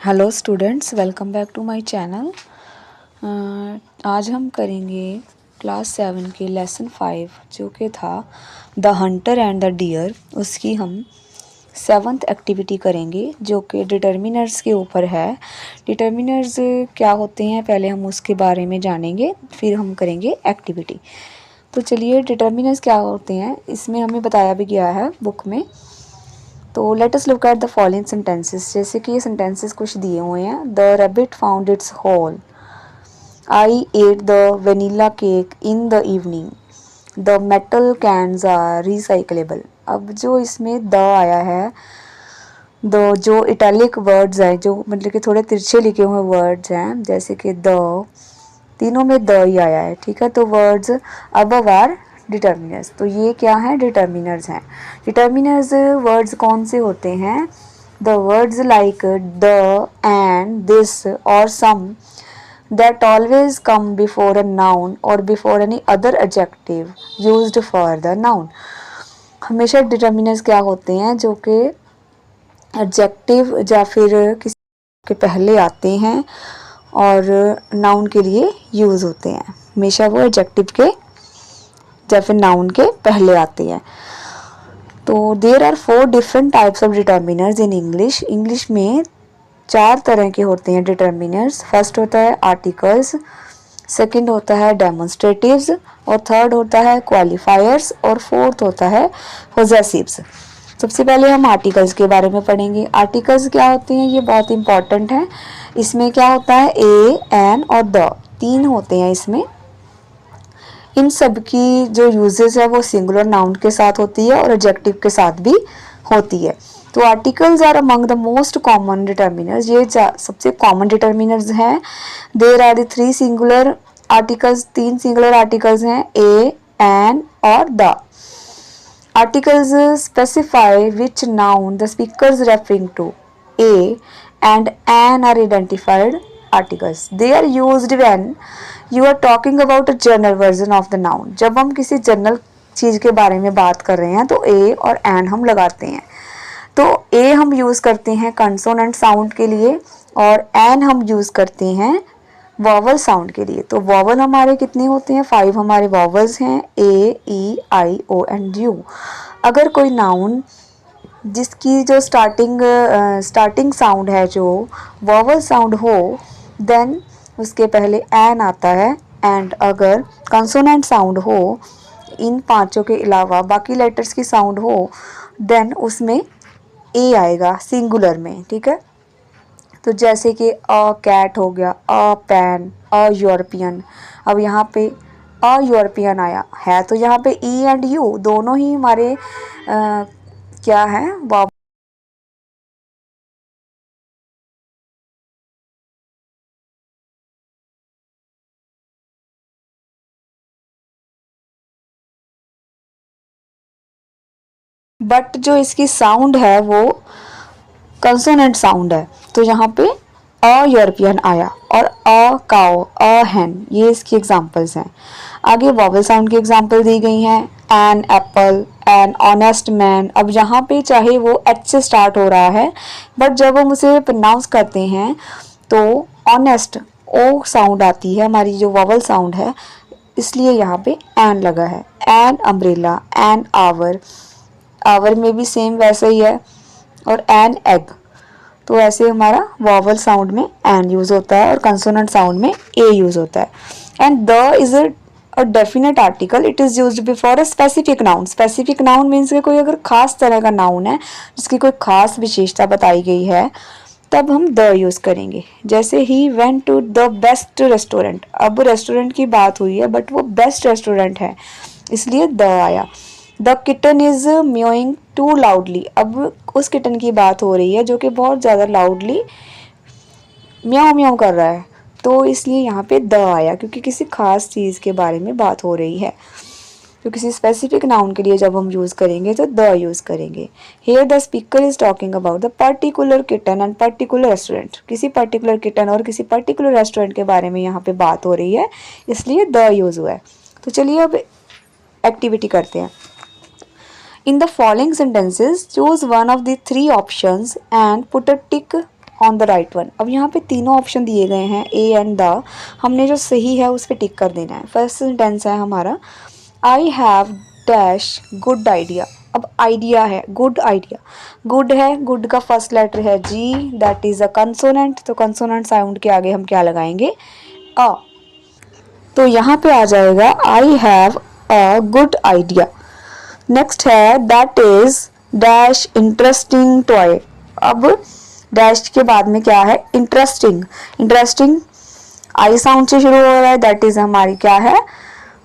Hello students, welcome back to my channel. आज हम करेंगे क्लास 7 के लेसन 5 जो कि था the hunter and the deer. उसकी हम 7th एक्टिविटी करेंगे जो कि डिटर्मिनर्स के ऊपर है। डिटर्मिनर्स क्या होते हैं पहले हम उसके बारे में जानेंगे, फिर हम करेंगे एक्टिविटी। तो चलिए, डिटर्मिनर्स क्या होते हैं इसमें हमें बताया भी गया है बुक में। तो let us look at the following sentences. जैसे कि ये सेंटेंसेस कुछ दिए हुए हैं। The rabbit found its hole, I ate the vanilla cake in the evening, the metal cans are recyclable. अब जो इसमें द आया है, द जो इटैलिक वर्ड्स हैं, जो मतलब कि थोड़े तिरछे लिखे हुए वर्ड्स हैं, जैसे कि द, तीनों में द ही आया है, ठीक है। तो वर्ड्स अबव आर डिटर्मिनर्स। तो ये क्या है, डिटर्मिनर्स हैं। डिटर्मिनर्स वर्ड्स कौन से होते हैं? The words like the, and, this और सम that always come before a noun or before any other adjective used for the noun। हमेशा डिटर्मिनर्स क्या होते हैं जो कि एडजेक्टिव या फिर किसी के पहले आते हैं और नाउन के लिए यूज़ होते हैं। हमेशा वो एडजेक्टिव के या फिर नाउन के पहले आते हैं। तो there are 4 different types of determiners in English. English में 4 तरह के होते हैं डिटर्मिनर्स। फर्स्ट होता है आर्टिकल्स, सेकंड होता है डेमोन्स्ट्रेटिव्स, और थर्ड होता है क्वालिफायर्स, और फोर्थ होता है पोजेसिव्स। सबसे पहले हम आर्टिकल्स के बारे में पढ़ेंगे। आर्टिकल्स क्या होते हैं, ये बहुत इंपॉर्टेंट है। इसमें क्या होता है, ए, एन और द, 3 होते हैं इसमें। इन सब की जो यूजेस है वो सिंगुलर नाउन के साथ होती है और एडजेक्टिव के साथ भी होती है। तो articles are among the most common determiners. ये सबसे कॉमन डिटर्मिनर्स हैं। There are the 3 singular articles, 3 singular articles हैं, ए, एन और the. Articles specify which noun the speaker is referring to. A and an are identified articles. They are used when you are talking about a general version of the noun. जब हम किसी general चीज़ के बारे में बात कर रहे हैं तो a और an हम लगाते हैं। तो a हम यूज़ करते हैं कंसोनेंट साउंड के लिए और an हम यूज़ करते हैं वॉवल साउंड के लिए। तो वॉवल हमारे कितने होते हैं, 5 हमारे वॉवल्स हैं, ए, ई, आई, ओ एंड यू। अगर कोई नाउन जिसकी जो स्टार्टिंग साउंड है जो वॉवल साउंड हो, देन उसके पहले एन आता है। एंड अगर कंसोनेंट साउंड हो, इन पांचों के अलावा बाकी लेटर्स की साउंड हो, देन उसमें ए आएगा सिंगुलर में, ठीक है। तो जैसे कि अ कैट हो गया, अ पैन, अ यूरोपियन। अब यहाँ पे अ यूरोपियन आया है तो यहाँ पे ई एंड यू दोनों ही हमारे क्या है, बट जो इसकी साउंड है वो कंसोनेंट साउंड है। तो यहाँ पे अ यूरोपियन आया और अ काओ, अ हैन, ये इसकी एग्जांपल्स हैं। आगे वॉवल साउंड की एग्जांपल दी गई हैं, an apple, an honest man. अब यहाँ पे चाहे वो एच से स्टार्ट हो रहा है, बट जब हम उसे प्रोनाउंस करते हैं तो ऑनेस्ट ओ साउंड आती है, हमारी जो वॉवल साउंड है, इसलिए यहाँ पे एन लगा है। An umbrella, an hour, hour में भी सेम वैसा ही है, और एन एग। तो ऐसे हमारा वॉवल साउंड में एन यूज होता है और कंसोनेंट साउंड में ए यूज होता है। And the is a definite article, it is used before a specific noun. Specific noun means कि कोई अगर खास तरह का नाउन है जिसकी कोई खास विशेषता बताई गई है, तब हम द यूज करेंगे। जैसे ही went to the best restaurant, अब रेस्टोरेंट की बात हुई है बट वो बेस्ट रेस्टोरेंट है, इसलिए द आया। The kitten is meowing too loudly, अब उस किटन की बात हो रही है जो कि बहुत ज़्यादा लाउडली म्याऊं म्याऊं कर रहा है, तो इसलिए यहाँ पे द आया, क्योंकि किसी खास चीज़ के बारे में बात हो रही है। तो किसी स्पेसिफिक नाउन के लिए जब हम यूज़ करेंगे तो द यूज़ करेंगे। Here the speaker is talking about the particular kitten and particular restaurant, किसी पर्टिकुलर किटन और किसी पर्टिकुलर रेस्टोरेंट के बारे में यहाँ पे बात हो रही है, इसलिए द यूज़ हुआ है। तो चलिए अब एक्टिविटी करते हैं। In the following sentences, choose one of the 3 options and put a tick on the right one. अब यहाँ पे तीनों ऑप्शन दिए गए हैं ए एंड द, हमने जो सही है उस पर टिक कर देना है। फर्स्ट सेंटेंस है हमारा I have dash good idea. अब आइडिया है, गुड आइडिया, गुड है, गुड का फर्स्ट लेटर है जी, दैट इज अ कंसोनेंट, तो कंसोनेंट साउंड के आगे हम क्या लगाएंगे, अ। तो यहाँ पे आ जाएगा I have a good idea. Next है that is dash interesting toy. अब डैश के बाद में क्या है, इंटरेस्टिंग, इंटरेस्टिंग आई साउंड से शुरू हो रहा है, दैट इज हमारी क्या है,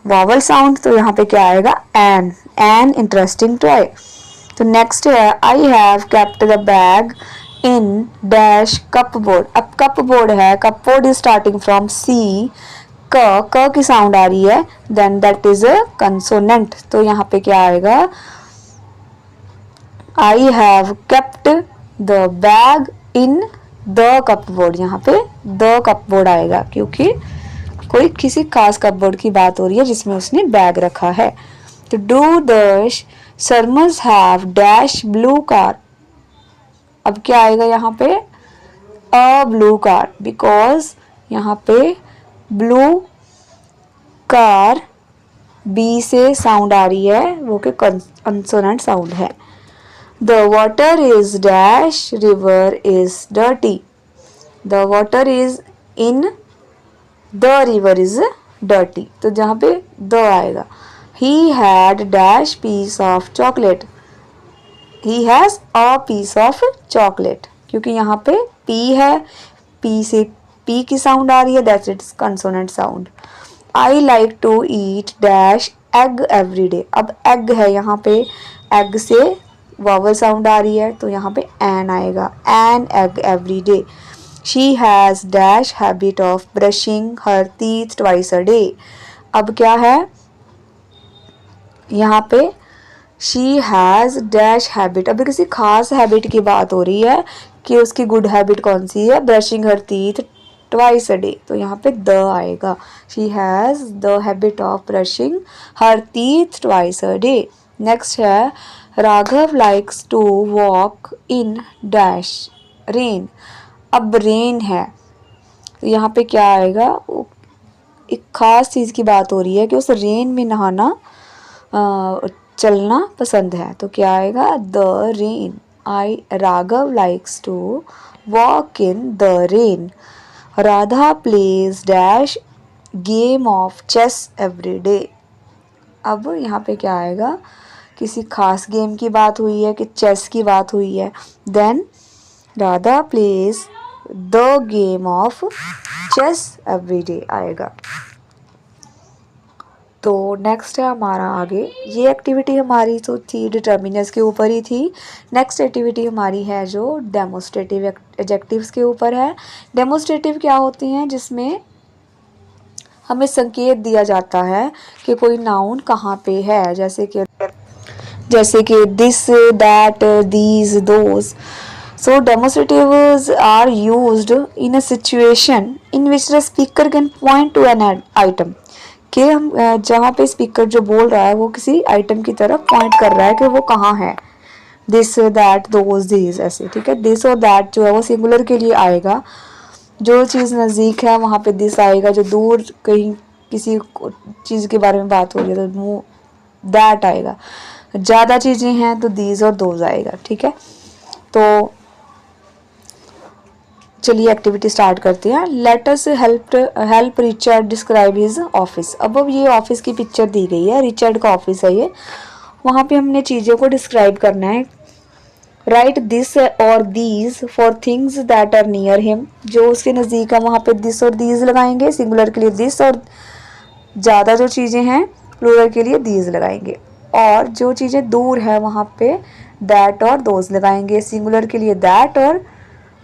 वॉवल साउंड, तो यहाँ पे क्या आएगा, एन इंटरेस्टिंग टॉय। तो नेक्स्ट है I have kept the bag in dash cupboard. अब कपबोर्ड है, cupboard is starting from C, क की साउंड आ रही है, then that is a consonant, तो यहाँ पे क्या आएगा, I have kept the bag in the cupboard, यहाँ पे द कपबोर्ड आएगा क्योंकि कोई किसी खास कपबोर्ड की बात हो रही है जिसमें उसने बैग रखा है। तो do the Sharmas have dash blue car. अब क्या आएगा यहाँ पे, अ ब्लू कार, बिकॉज यहाँ पे ब्लू कार बी से साउंड आ रही है, वो के कंसोनेंट साउंड है। The water is dash river is dirty. The water is in the river is dirty, तो जहाँ पे द आएगा। He had dash piece of chocolate, he has a piece of chocolate, क्योंकि यहाँ पे पी है, P से पी की साउंड आ रही है, that's its consonant sound. I like to eat dash egg every day. अब एग है, यहाँ पे एग से वॉवल साउंड आ रही है, तो यहाँ पे एन आएगा, an egg every day. She has dash habit of brushing her teeth twice a day. अब क्या है यहाँ पे, शी हैज़ डैश हैबिट, अभी किसी खास हैबिट की बात हो रही है कि उसकी गुड हैबिट कौन सी है, brushing her teeth twice a day, तो यहाँ पे द आएगा। She has the habit of brushing her teeth twice a day. Next है Raghav likes to walk in dash rain. अब रेन है, तो यहाँ पे क्या आएगा, एक खास चीज़ की बात हो रही है कि उस रेन में नहाना चलना पसंद है, तो क्या आएगा, the rain. I Raghav likes to walk in the rain. Radha plays dash game of chess every day. अब यहाँ पे क्या आएगा, किसी खास गेम की बात हुई है कि चेस की बात हुई है, then Radha plays the game of chess every day आएगा। तो नेक्स्ट है हमारा आगे, ये एक्टिविटी हमारी तो थी डिटर्मिनर्स के ऊपर ही थी। नेक्स्ट एक्टिविटी हमारी है जो डेमोस्ट्रेटिव एडजेक्टिव्स के ऊपर है। डेमोस्ट्रेटिव क्या होती हैं, जिसमें हमें संकेत दिया जाता है कि कोई नाउन कहाँ पे है, जैसे कि this, that, these, those. So demonstratives are used in a situation in which the speaker can point to an item. कि हम जहाँ पे स्पीकर जो बोल रहा है वो किसी आइटम की तरफ पॉइंट कर रहा है कि वो कहाँ है, दिस, दैट, दोज, दीज, ऐसे, ठीक है। दिस और दैट जो है वो सिंगुलर के लिए आएगा, जो चीज़ नज़दीक है वहाँ पे दिस आएगा, जो दूर कहीं किसी चीज़ के बारे में बात हो रही है तो दैट आएगा, ज़्यादा चीज़ें हैं तो दीज और दोज आएगा, ठीक है। तो चलिए एक्टिविटी स्टार्ट करते हैं। Let us help Richard describe his office. अब ये ऑफिस की पिक्चर दी गई है, रिचर्ड का ऑफिस है ये, वहाँ पे हमने चीज़ों को डिस्क्राइब करना है। राइट दिस और these for things that are near him, जो उसके नज़दीक है वहाँ पे दिस और दीज लगाएंगे, सिंगुलर के लिए दिस, और ज़्यादा जो चीज़ें हैं प्लूरल के लिए दीज लगाएंगे, और जो चीज़ें दूर है वहाँ पे दैट और दोज लगाएंगे, सिंगुलर के लिए दैट और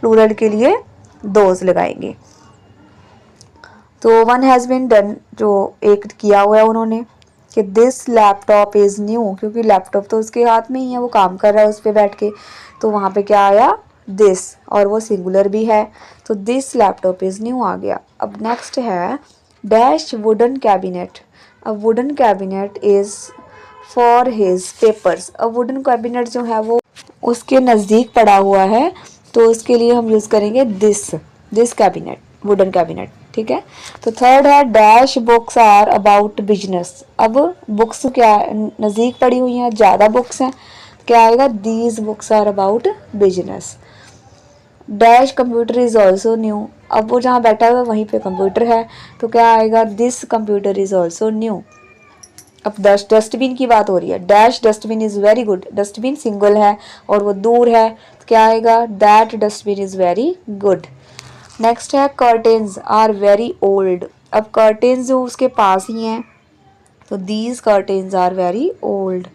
प्लूरल के लिए दोज लगाएंगे। तो वन हैज़ बीन डन, जो एक किया हुआ है उन्होंने, कि दिस लैपटॉप इज़ न्यू, क्योंकि लैपटॉप तो उसके हाथ में ही है, वो काम कर रहा है उस पर बैठ के, तो वहाँ पे क्या आया, दिस, और वो सिंगुलर भी है, तो दिस लैपटॉप इज़ न्यू आ गया। अब नेक्स्ट है डैश वुडन कैबिनेट। अब wooden cabinet is for his papers. अब वुडन कैबिनेट जो है वो उसके नज़दीक पड़ा हुआ है, तो उसके लिए हम यूज़ करेंगे दिस कैबिनेट, वुडन कैबिनेट, ठीक है। तो थर्ड है dash books are about business. अब बुक्स क्या नज़दीक पड़ी हुई हैं, ज़्यादा बुक्स हैं, क्या आएगा, these books are about business. Dash computer is also new. अब वो जहाँ बैठा हुआ है वहीं पे कंप्यूटर है, तो क्या आएगा, this computer is also new. अब डस्टबिन की बात हो रही है, dash dustbin is very good. Dustbin single है और वो दूर है, तो क्या आएगा, that dustbin is very good. Next है कर्टेन्स आर वेरी ओल्ड। अब कर्टेन्स जो उसके पास ही हैं, तो these curtains are very old.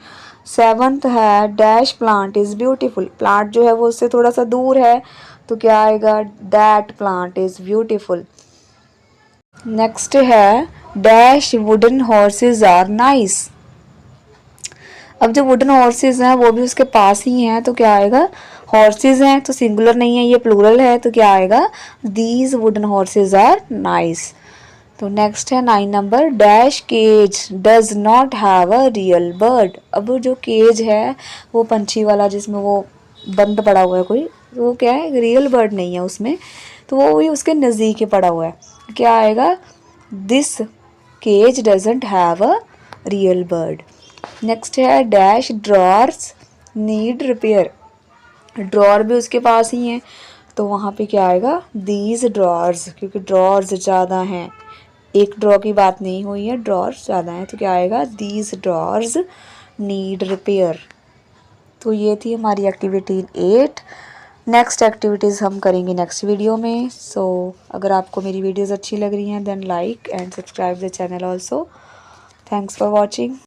Seventh है dash plant is beautiful. Plant जो है वो उससे थोड़ा सा दूर है, तो क्या आएगा, that plant is beautiful. Next है dash wooden horses are nice. अब जो वुडन हॉर्सेस हैं वो भी उसके पास ही हैं, तो क्या आएगा, हॉर्सेस हैं तो सिंगुलर नहीं है, ये प्लूरल है, तो क्या आएगा, these wooden horses are nice. तो नेक्स्ट है 9 number dash cage does not have a real bird. अब जो केज है वो पंछी वाला जिसमें वो बंद पड़ा हुआ है कोई, वो क्या है, रियल बर्ड नहीं है उसमें, तो वो भी उसके नज़दीक ही पड़ा हुआ है, क्या आएगा, this cage doesn't have a real bird. Next है dash drawers need repair. Drawer भी उसके पास ही हैं, तो वहाँ पे क्या आएगा, दीज ड्रॉर्स, क्योंकि ड्रॉर्स ज़्यादा हैं, एक ड्रॉ की बात नहीं हुई है, ड्रॉर्स ज़्यादा हैं, तो क्या आएगा, दीज ड्रॉर्स नीड रिपेयर। तो ये थी हमारी एक्टिविटी 8। नेक्स्ट एक्टिविटीज़ हम करेंगे नेक्स्ट वीडियो में। सो अगर आपको मेरी वीडियोज़ अच्छी लग रही हैं then like and subscribe the channel also. Thanks for watching.